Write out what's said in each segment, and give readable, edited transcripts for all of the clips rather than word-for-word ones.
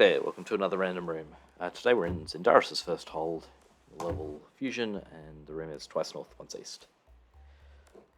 there, welcome to another random room. Today we're in Xindaris' first hold, level fusion, and the room is twice north, once east.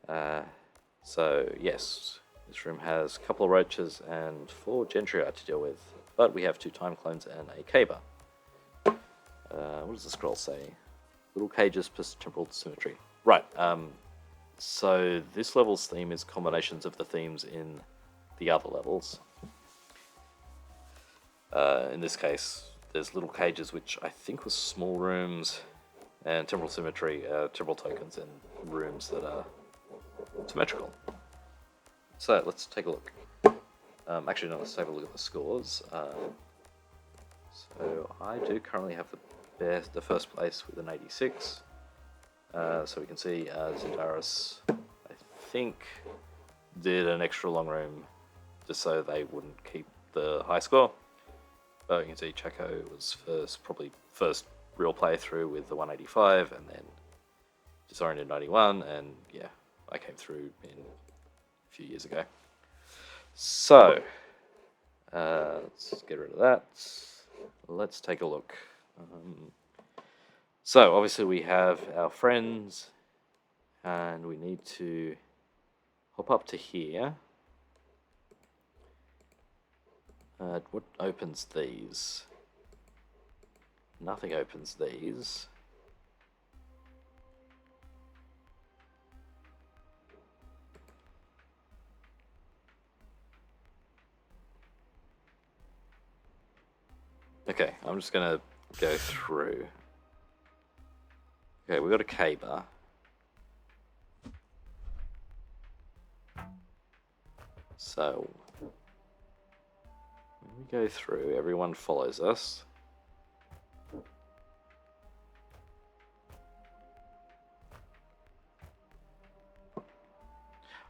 So yes, this room has a couple of roaches and 4 gentry to deal with, but we have 2 Timeclones and a caber. What does the scroll say? Little cages plus temporal symmetry. Right, so this level's theme is combinations of the themes in the other levels. In this case, there's little cages, which I think was small rooms, and temporal symmetry, temporal tokens, and rooms that are symmetrical. So let's take a look. Actually, no, let's take a look at the scores. So I do currently have the first place with an 86. So we can see Xindaris, I think, did an extra long room just so they wouldn't keep the high score. You can see Chaco was probably first real playthrough with the 185, and then Disoriented 91, and yeah, I came through a few years ago. So, let's get rid of that. Let's take a look. So, obviously we have our friends, and we need to hop up to here. What opens these? Nothing opens these. Okay, I'm just gonna go through. Okay, we've got a caber. So we go through, everyone follows us.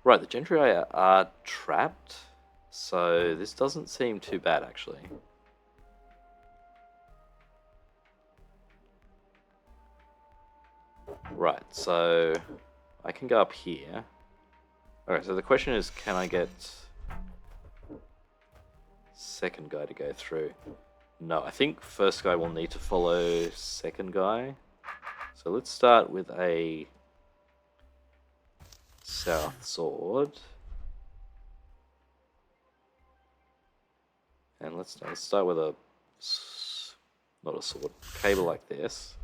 Right, the gentry are trapped, so this doesn't seem too bad actually. Right, so I can go up here. Alright, so the question is, can I get second guy to go through? No, I think first guy will need to follow second guy. So let's start with a south sword. And let's start with a, not a sword, cable like this.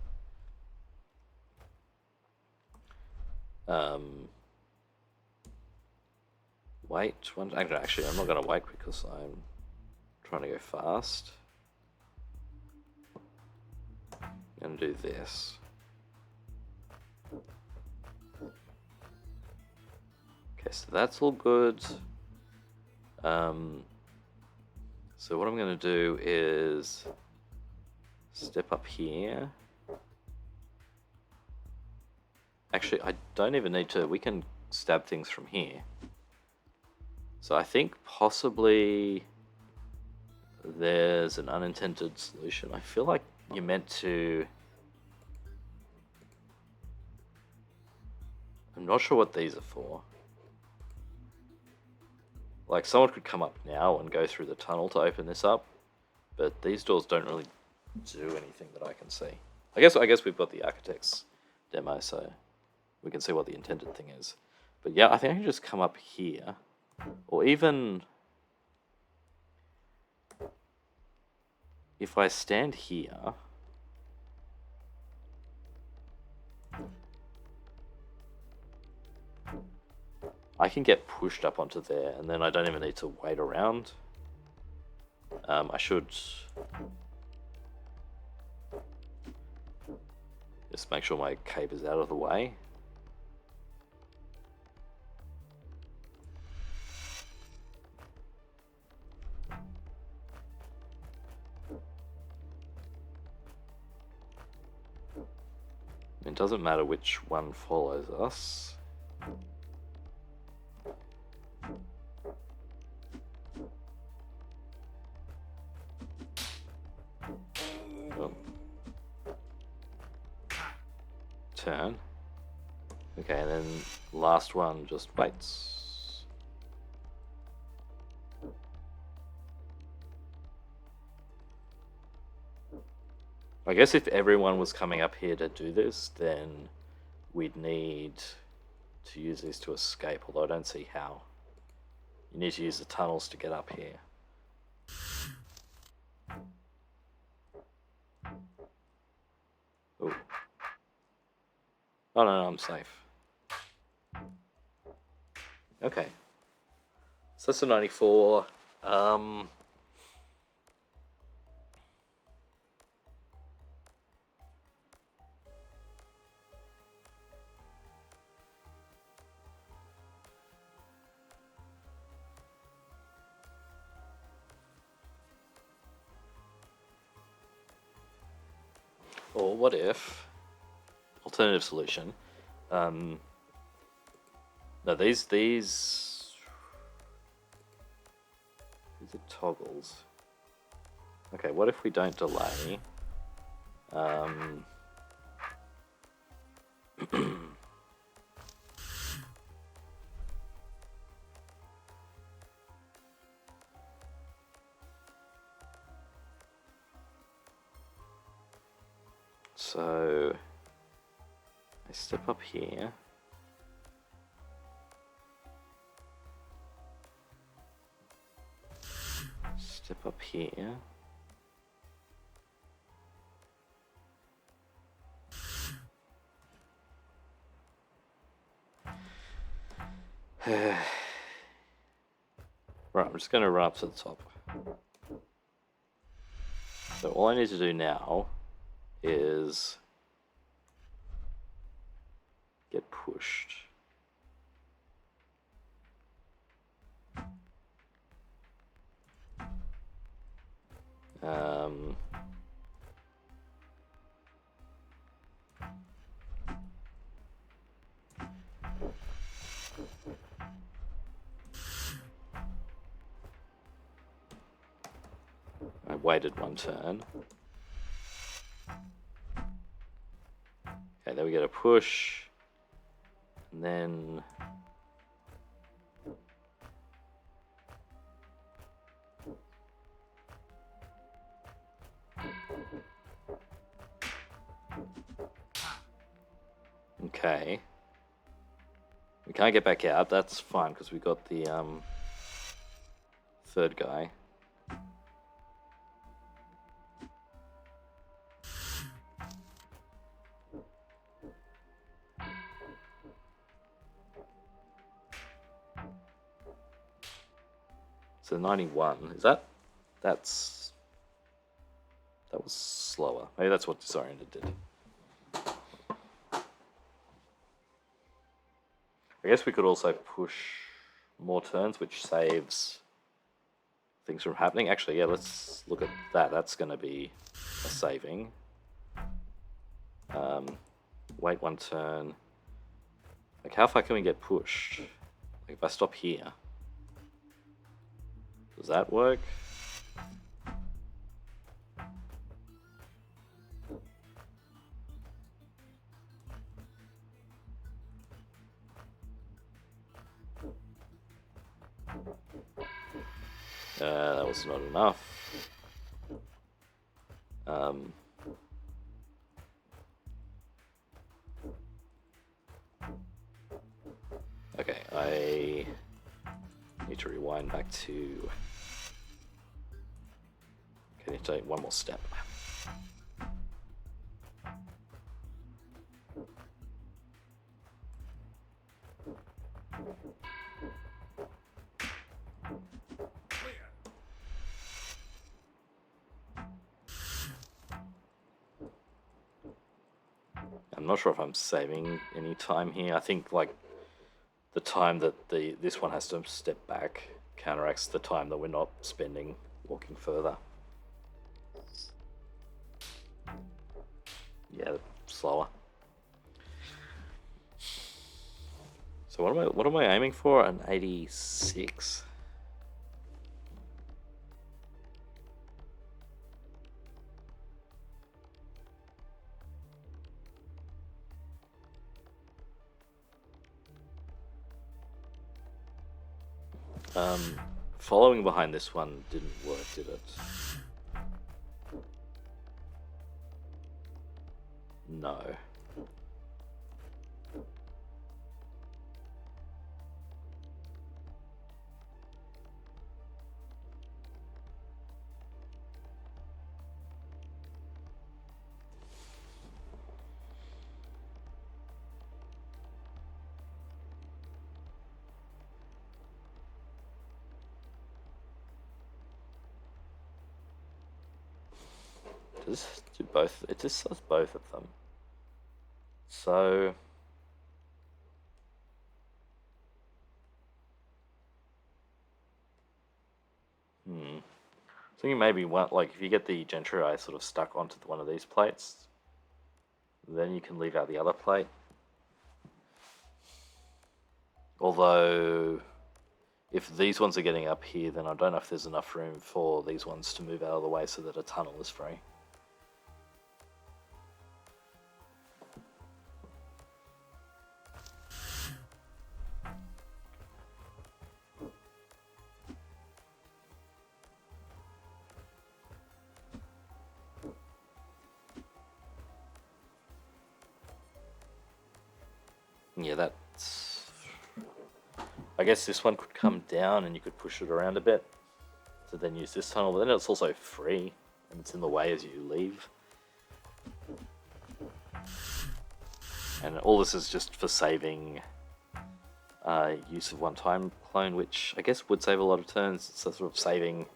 Wait, actually I'm not going to wait because I'm trying to go fast. I'm going to do this. Okay, so that's all good. So what I'm going to do is step up here. Actually, I don't even need to, we can stab things from here. So I think possibly there's an unintended solution. I feel like you're meant to... I'm not sure what these are for. Like, someone could come up now and go through the tunnel to open this up, but these doors don't really do anything that I can see. I guess we've got the architect's demo, so we can see what the intended thing is. But yeah, I think I can just come up here, or even if I stand here, I can get pushed up onto there, and then I don't even need to wait around. I should just make sure my caber's out of the way. It doesn't matter which one follows us. Oh. Turn. Okay, and then last one just waits. I guess if everyone was coming up here to do this, then we'd need to use these to escape, although I don't see how. You need to use the tunnels to get up here. Ooh. Oh no, I'm safe. Okay. So that's a 94. Or what if, alternative solution, no, these are toggles. Okay, what if we don't delay? So I step up here. Step up here. Right, I'm just going to run up to the top. So all I need to do now is get pushed. I waited one turn. Okay, then we get a push, and then okay. We can't get back out. That's fine because we got the third guy. So 91, is that? That was slower. Maybe that's what Disoriented did. I guess we could also push more turns, which saves things from happening. Actually, yeah, let's look at that. That's going to be a saving. Wait one turn. Like, how far can we get pushed? Like, if I stop here, does that work? That was not enough. Okay, I need to rewind back to... Okay, I need to take one more step. I'm not sure if I'm saving any time here. I think like the time that this one has to step back counteracts the time that we're not spending walking further. Yeah, slower. So what am I aiming for? An 86. Following behind this one didn't work, did it? No. Does this do both? It just says both of them. So I think maybe one, like if you get the Gentry sort of stuck onto one of these plates, then you can leave out the other plate. Although, if these ones are getting up here, then I don't know if there's enough room for these ones to move out of the way so that a tunnel is free. Yeah, that's... I guess this one could come down and you could push it around a bit to then use this tunnel, but then it's also free and it's in the way as you leave. And all this is just for saving use of one Timeclone, which I guess would save a lot of turns. It's a sort of saving...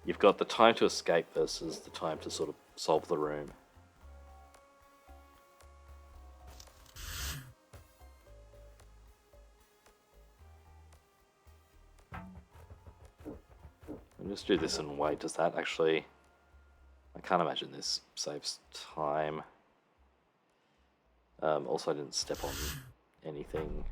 You've got the time to escape versus the time to sort of solve the room. I'll just do this and wait. Does that actually... I can't imagine this saves time. Also, I didn't step on anything.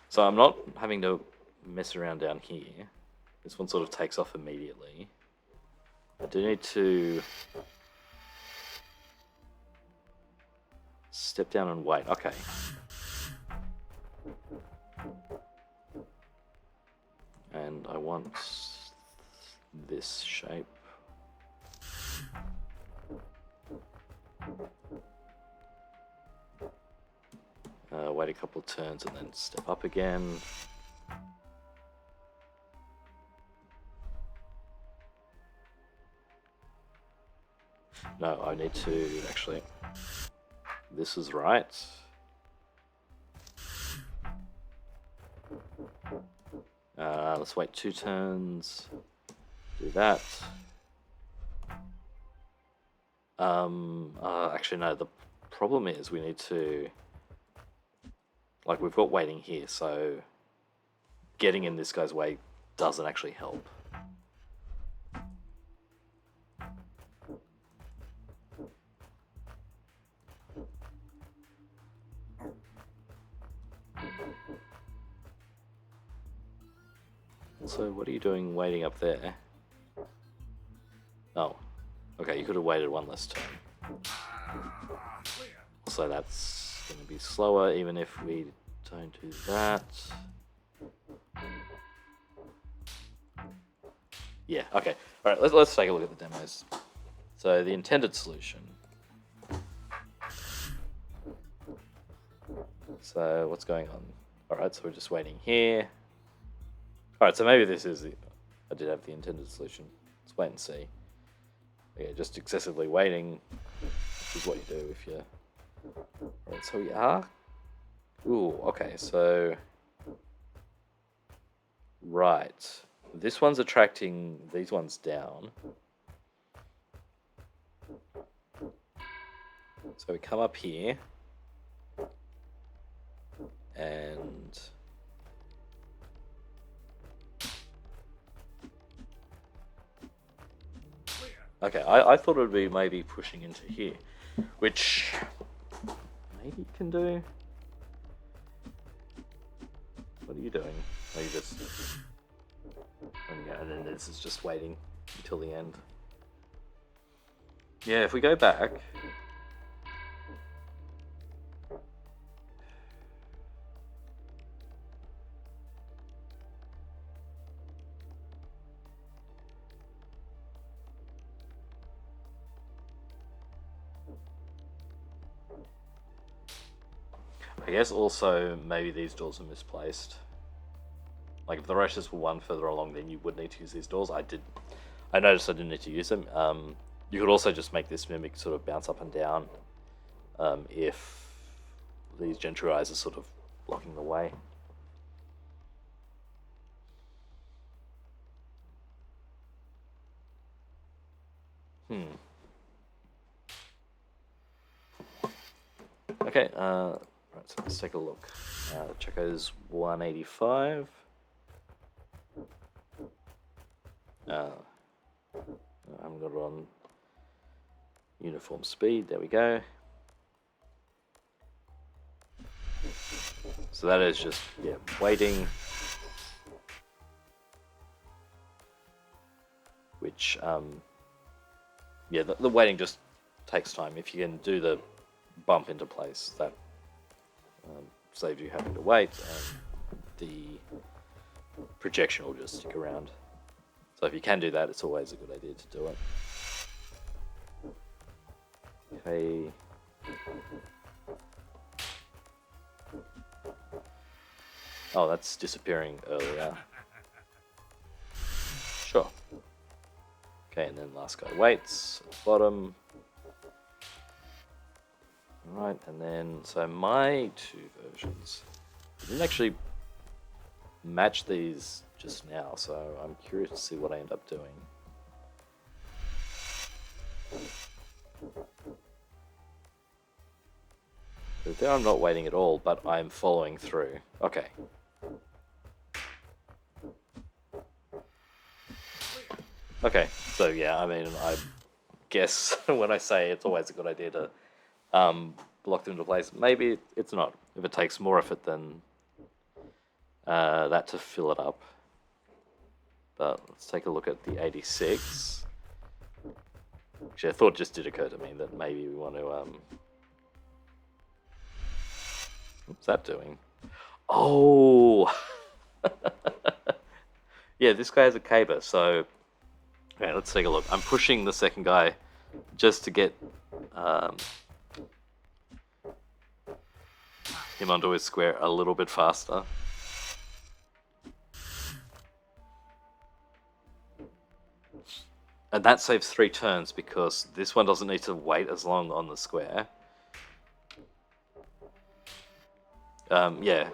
So I'm not having to mess around down here. This one sort of takes off immediately. I do need to step down and wait. Okay. And I want this shape. Wait a couple of turns and then step up again. No, I need to actually... This is right. Let's wait 2 turns. Do that. Actually, no, the problem is we need to... Like, we've got waiting here, so getting in this guy's way doesn't actually help. So what are you doing waiting up there? Oh, okay, you could have waited one less turn. So that's going to be slower even if we don't do that. Yeah, okay. Alright, let's take a look at the demos. So the intended solution. So what's going on? Alright, so we're just waiting here. Alright, so maybe this is I did have the intended solution. Let's wait and see. Yeah, just excessively waiting, which is what you do if you're... Alright, so we are... Ooh, okay, so... Right. This one's attracting these ones down. So we come up here. And... Okay, I thought it would be maybe pushing into here, which maybe it can do. What are you doing? Are you just... And then this is just waiting until the end. Yeah, if we go back... I guess also maybe these doors are misplaced. Like if the rushes were one further along, then you would need to use these doors. I noticed I didn't need to use them. You could also just make this mimic sort of bounce up and down if these gentry eyes are sort of blocking the way. Okay, right, so let's take a look. Checo's 185. I haven't got it on uniform speed. There we go. So that is just, yeah, waiting. Which, yeah, the waiting just takes time. If you can do the bump into place, that saves you having to wait, and the projection will just stick around. So if you can do that, it's always a good idea to do it. Okay. Oh, that's disappearing earlier. Sure. Okay, and then last guy waits at the bottom. Right, and then, so my two versions, I didn't actually match these just now, so I'm curious to see what I end up doing. So there I'm not waiting at all, but I'm following through. Okay. Okay, so yeah, I mean, I guess when I say it's always a good idea to block them into place, maybe it's not. If it takes more effort than that to fill it up. But let's take a look at the 86. Actually, I thought just did occur to me that maybe we want to... What's that doing? Oh! Yeah, this guy has a caber, so... Okay, let's take a look. I'm pushing the second guy just to get him onto his square a little bit faster. And that saves 3 turns because this one doesn't need to wait as long on the square. Yeah,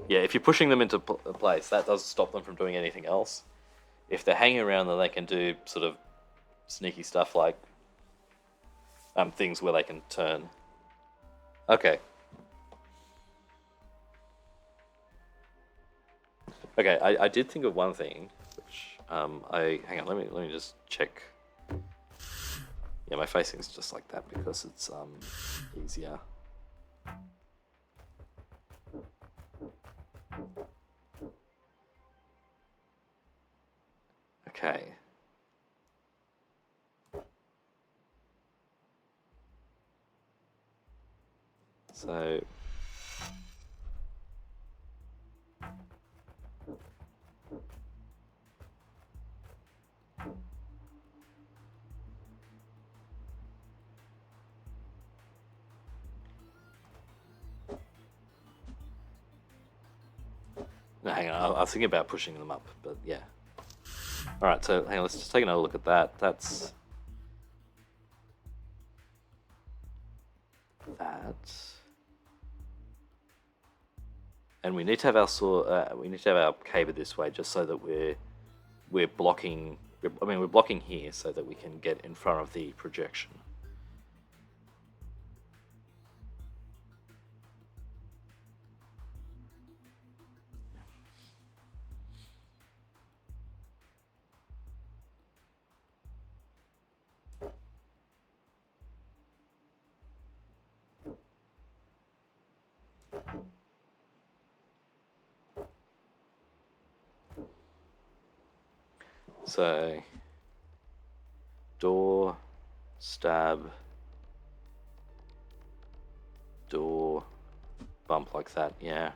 if you're pushing them into place, that does stop them from doing anything else. If they're hanging around, then they can do sort of sneaky stuff like things where they can turn. Okay. Okay, I did think of one thing, which hang on, let me just check. Yeah, my facing's just like that because it's easier. Okay. So no, hang on, I was thinking about pushing them up, but yeah. Alright, so hang on, let's just take another look at that. That's that. And we need to have our caber this way just so that we're blocking. We're blocking here so that we can get in front of the projection. So, door, stab, door, bump like that, yeah.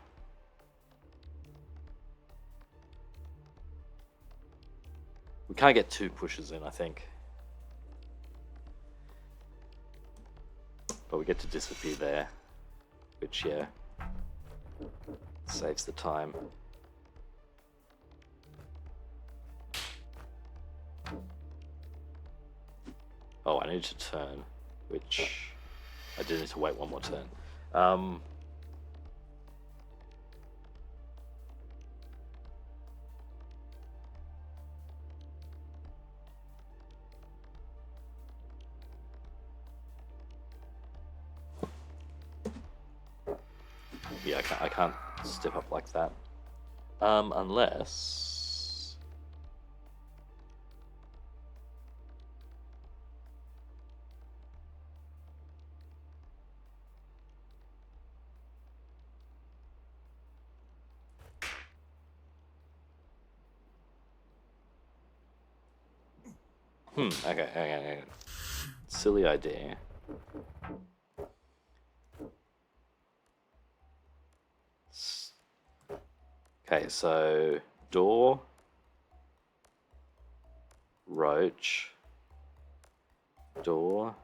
We can't get 2 pushes in, I think. But we get to disappear there, which, yeah, saves the time. Oh, I need to turn, which I do need to wait one more turn. Yeah, I can't step up like that. Unless... okay. Silly idea. Okay, so door, roach, door,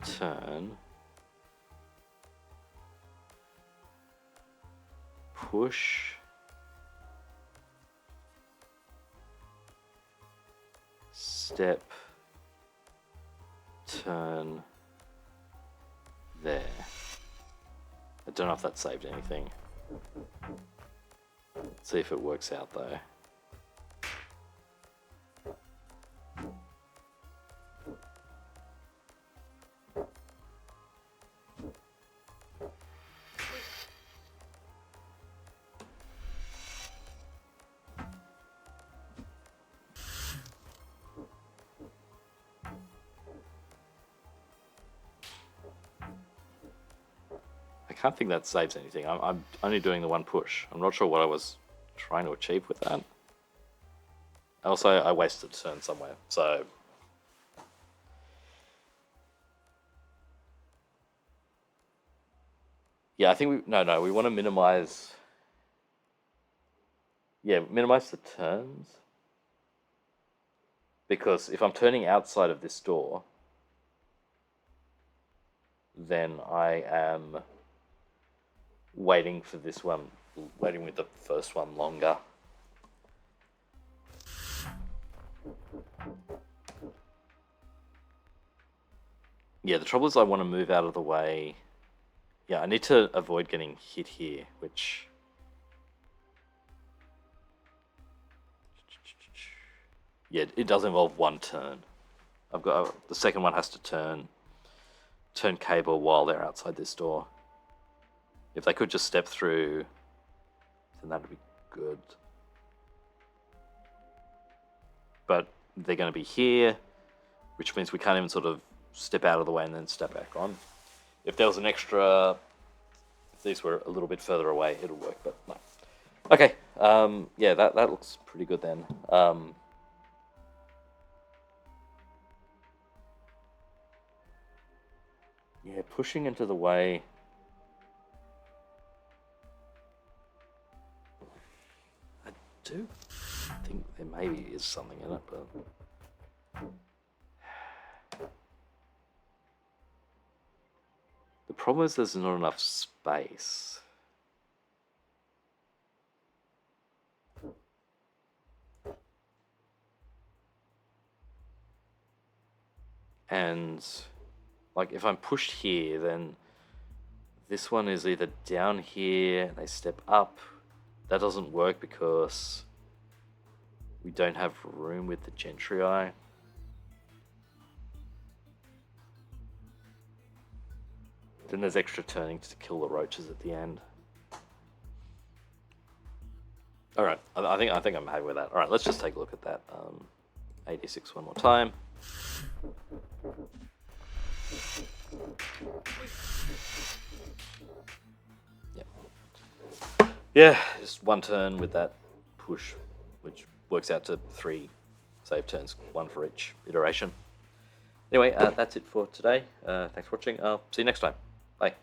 turn, push, step, turn, there. I don't know if that saved anything. Let's see if it works out though. I can't think that saves anything. I'm only doing the 1 push. I'm not sure what I was trying to achieve with that. Also, I wasted a turn somewhere, so... Yeah, I think we want to minimize... Yeah, minimize the turns. Because if I'm turning outside of this door, then I am waiting for this one, waiting with the first one longer. Yeah, the trouble is I want to move out of the way. Yeah, I need to avoid getting hit here, which... Yeah, it does involve 1 turn. I've got the second one has to turn cable while they're outside this door. If they could just step through, then that'd be good. But they're going to be here, which means we can't even sort of step out of the way and then step back on. If there was an extra, if these were a little bit further away, it'll work, but no. Okay, yeah, that looks pretty good then. Yeah, pushing into the way. I do think there maybe is something in it, but... The problem is there's not enough space. And... like, if I'm pushed here, then this one is either down here, they step up. That doesn't work because we don't have room with the Gentry. Then there's extra turning to kill the roaches at the end. All right, I think I'm happy with that. All right, let's just take a look at that. 86 one more time. Yeah, just 1 turn with that push, which works out to 3 save turns, 1 for each iteration. Anyway, that's it for today. Thanks for watching. I'll see you next time. Bye.